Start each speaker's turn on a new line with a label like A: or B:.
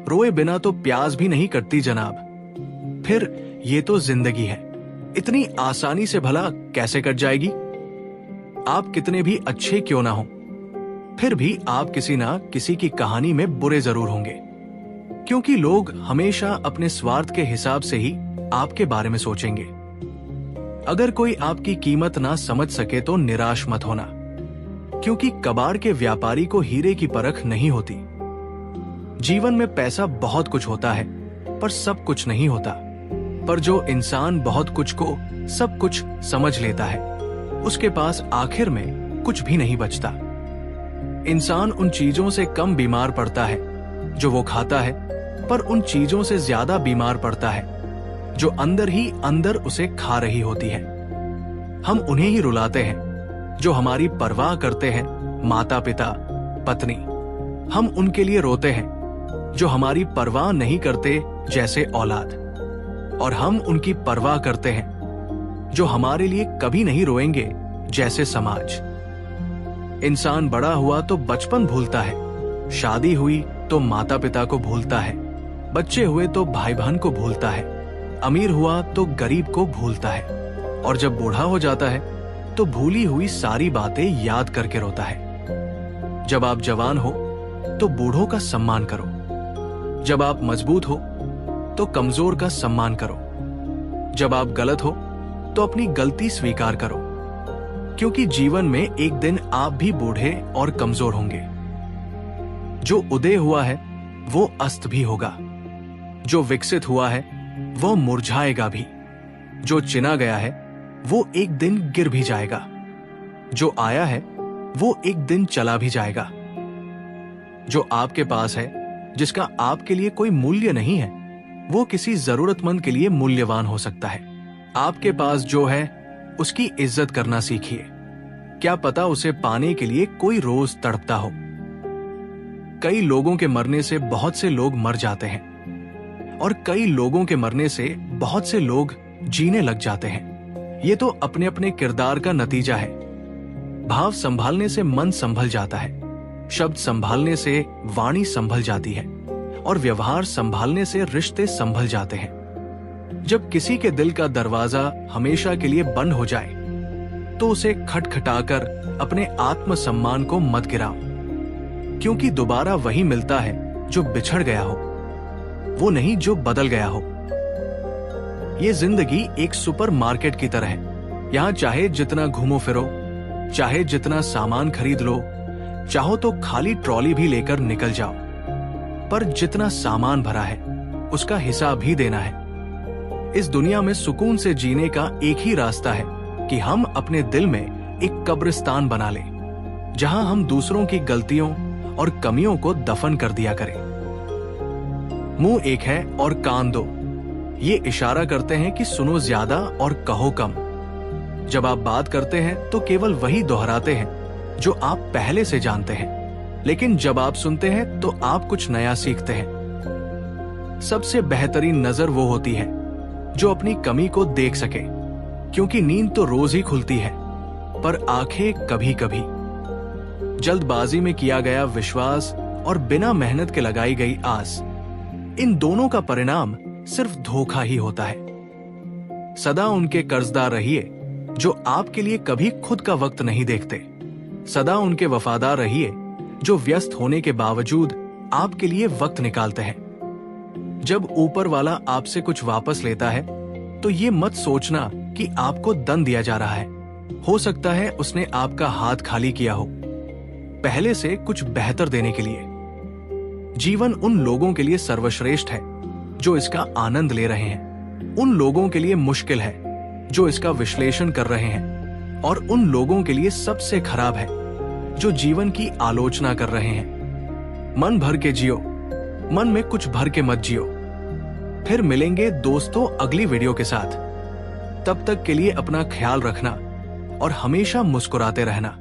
A: रोए बिना तो प्यास भी नहीं कटती जनाब। फिर ये तो जिंदगी है, इतनी आसानी से भला कैसे कट जाएगी? आप कितने भी अच्छे क्यों ना हो, फिर भी आप किसी ना किसी की कहानी में बुरे जरूर होंगे, क्योंकि लोग हमेशा अपने स्वार्थ के हिसाब से ही आपके बारे में सोचेंगे। अगर कोई आपकी कीमत ना समझ सके तो निराश मत होना, क्योंकि कबाड़ के व्यापारी को हीरे की परख नहीं होती। जीवन में पैसा बहुत कुछ होता है, पर सब कुछ नहीं होता। पर जो इंसान बहुत कुछ को सब कुछ समझ लेता है, उसके पास आखिर में कुछ भी नहीं बचता। इंसान उन चीजों से कम बीमार पड़ता है जो वो खाता है, पर उन चीजों से ज्यादा बीमार पड़ता है जो अंदर ही अंदर उसे खा रही होती है। हम उन्हें ही रुलाते हैं जो हमारी परवाह करते हैं, माता पिता, पत्नी। हम उनके लिए रोते हैं जो हमारी परवाह नहीं करते, जैसे औलाद। और हम उनकी परवाह करते हैं जो हमारे लिए कभी नहीं रोएंगे, जैसे समाज। इंसान बड़ा हुआ तो बचपन भूलता है, शादी हुई तो माता पिता को भूलता है, बच्चे हुए तो भाई बहन को भूलता है, अमीर हुआ तो गरीब को भूलता है, और जब बूढ़ा हो जाता है तो भूली हुई सारी बातें याद करके रोता है। जब आप जवान हो तो बूढ़ों का सम्मान करो, जब आप मजबूत हो तो कमजोर का सम्मान करो, जब आप गलत हो तो अपनी गलती स्वीकार करो, क्योंकि जीवन में एक दिन आप भी बूढ़े और कमजोर होंगे। जो उदय हुआ है वो अस्त भी होगा, जो विकसित हुआ है वो मुरझाएगा भी, जो चिना गया है वो एक दिन गिर भी जाएगा, जो आया है वो एक दिन चला भी जाएगा। जो आपके पास है, जिसका आपके लिए कोई मूल्य नहीं है, वो किसी जरूरतमंद के लिए मूल्यवान हो सकता है। आपके पास जो है उसकी इज्जत करना सीखिए, क्या पता उसे पाने के लिए कोई रोज तड़पता हो। कई लोगों के मरने से बहुत से लोग मर जाते हैं, और कई लोगों के मरने से बहुत से लोग जीने लग जाते हैं। ये तो अपने अपने किरदार का नतीजा है। भाव संभालने से मन संभल जाता है, शब्द संभालने से वाणी संभल जाती है, और व्यवहार संभालने से रिश्ते संभल जाते हैं। जब किसी के दिल का दरवाजा हमेशा के लिए बंद हो जाए तो उसे खटखटाकर अपने आत्मसम्मान को मत गिराओ, क्योंकि दोबारा वही मिलता है जो बिछड़ गया हो, वो नहीं जो बदल गया हो। ये जिंदगी एक सुपरमार्केट की तरह है। यहाँ चाहे जितना घूमो फिरो, चाहे जितना सामान खरीद लो, चाहो तो खाली ट्रॉली भी लेकर निकल जाओ, पर जितना सामान भरा है उसका हिसाब भी देना है। इस दुनिया में सुकून से जीने का एक ही रास्ता है कि हम अपने दिल में एक कब्रिस्तान बना लें, जहां हम दूसरों की गलतियों और कमियों को दफन कर दिया करें। मुंह एक है और कान दो, ये इशारा करते हैं कि सुनो ज्यादा और कहो कम। जब आप बात करते हैं तो केवल वही दोहराते हैं जो आप पहले से जानते हैं, लेकिन जब आप सुनते हैं तो आप कुछ नया सीखते हैं। सबसे बेहतरीन नजर वो होती है जो अपनी कमी को देख सके, क्योंकि नींद तो रोज ही खुलती है, पर आंखें कभी कभी। जल्दबाजी में किया गया विश्वास और बिना मेहनत के लगाई गई आस, इन दोनों का परिणाम सिर्फ धोखा ही होता है। सदा उनके कर्जदार रहिए जो आपके लिए कभी खुद का वक्त नहीं देखते। सदा उनके वफादार रहिए जो व्यस्त होने के बावजूद आपके लिए वक्त निकालते हैं। जब ऊपर वाला आपसे कुछ वापस लेता है तो ये मत सोचना कि आपको दंड दिया जा रहा है। हो सकता है उसने आपका हाथ खाली किया हो, पहले से कुछ बेहतर देने के लिए। जीवन उन लोगों के लिए सर्वश्रेष्ठ है जो इसका आनंद ले रहे हैं, उन लोगों के लिए मुश्किल है जो इसका विश्लेषण कर रहे हैं, और उन लोगों के लिए सबसे खराब है जो जीवन की आलोचना कर रहे हैं। मन भर के जियो, मन में कुछ भर के मत जियो। फिर मिलेंगे दोस्तों अगली वीडियो के साथ। तब तक के लिए अपना ख्याल रखना और हमेशा मुस्कुराते रहना।